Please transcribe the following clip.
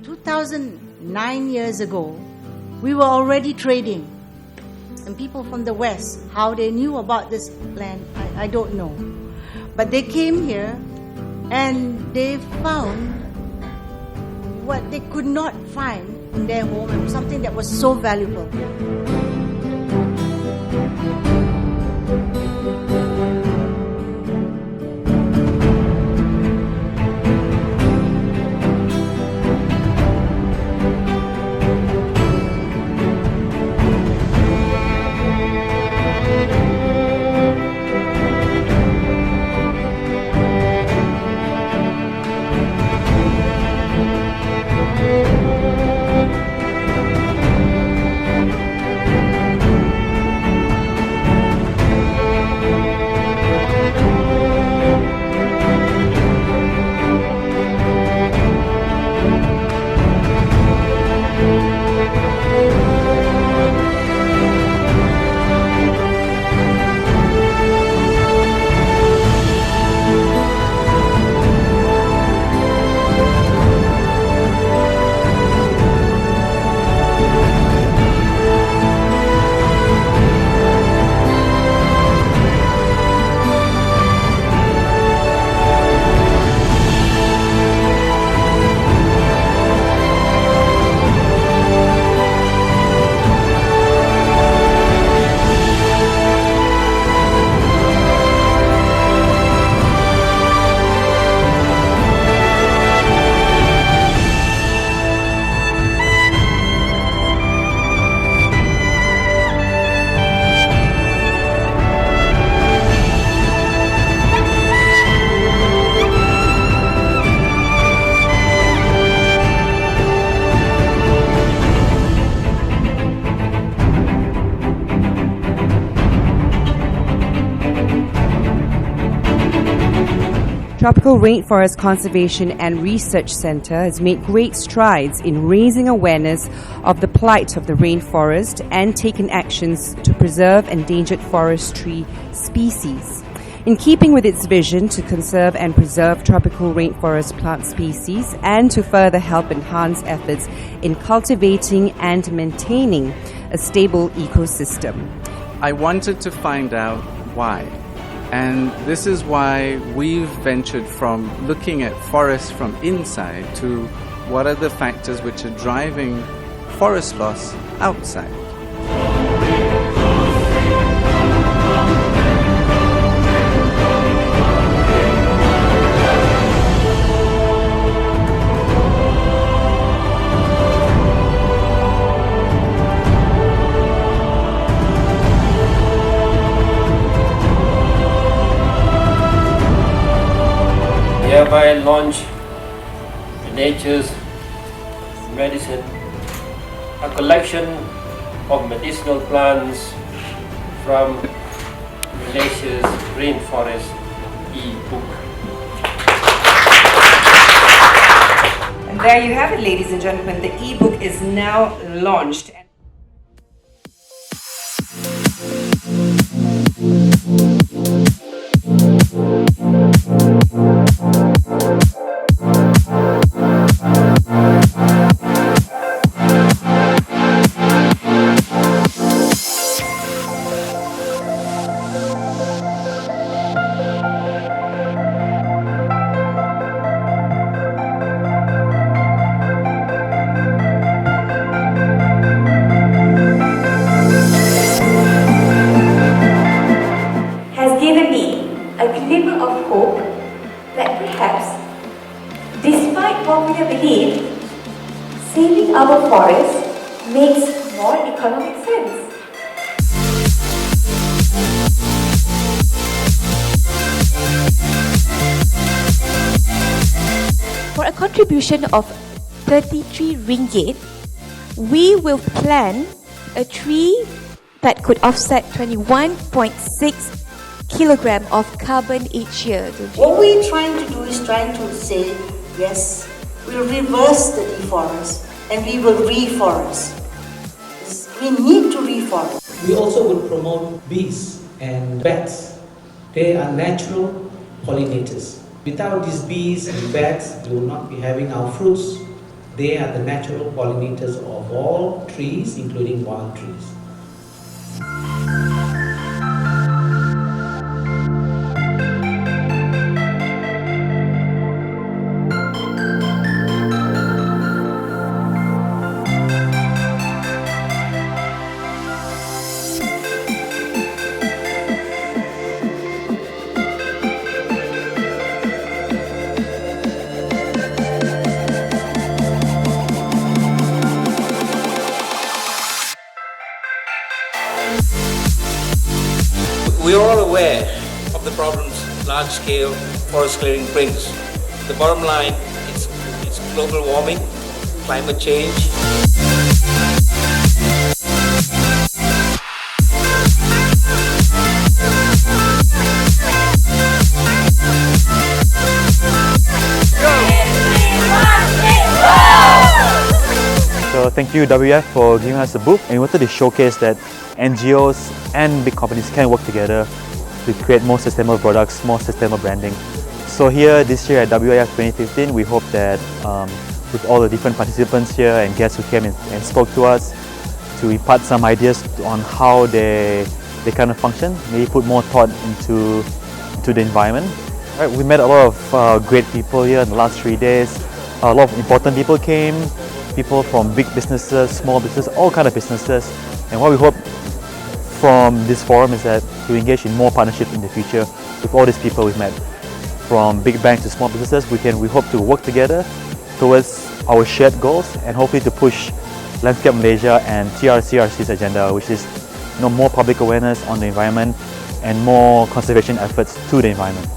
2009 years ago, we were already trading. And people from the West, how they knew about this land, I don't know. But they came here and they found what they could not find in their home, and something that was so valuable. Tropical Rainforest Conservation and Research Centre has made great strides in raising awareness of the plight of the rainforest and taken actions to preserve endangered forestry species. In keeping with its vision to conserve and preserve tropical rainforest plant species and to further help enhance efforts in cultivating and maintaining a stable ecosystem. I wanted to find out why. And this is why we've ventured from looking at forests from inside to what are the factors which are driving forest loss outside. Hereby launch Nature's Medicine, a collection of medicinal plants from Malaysia's Rainforest e-book. And there you have it, ladies and gentlemen. The e-book is now launched. Of hope that perhaps, despite popular belief, saving our forests makes more economic sense. For a contribution of 33 ringgit, we will plant a tree that could offset 21.6 kilogram of carbon each year. What we're trying to do is trying to say, yes, we'll reverse the deforest and we will reforest. We need to reforest. We also would promote bees and bats. They are natural pollinators. Without these bees and bats, we will not be having our fruits. They are the natural pollinators of all trees, including wild trees. We are all aware of the problems large-scale forest clearing brings. The bottom line is global warming, climate change. So thank you WIEF for giving us a booth, and we wanted to showcase that NGOs and big companies can work together to create more sustainable products, more sustainable branding. So here this year at WIEF 2015, we hope that with all the different participants here and guests who came and spoke to us, to impart some ideas on how they kind of function, maybe put more thought into the environment. Right, we met a lot of great people here in the last 3 days. A lot of important people came, people from big businesses, small businesses, all kind of businesses. And what we hope from this forum is that to engage in more partnerships in the future with all these people we've met. From big banks to small businesses, we hope to work together towards our shared goals and hopefully to push Landskap Malaysia and TRCRC's agenda, which is more public awareness on the environment and more conservation efforts to the environment.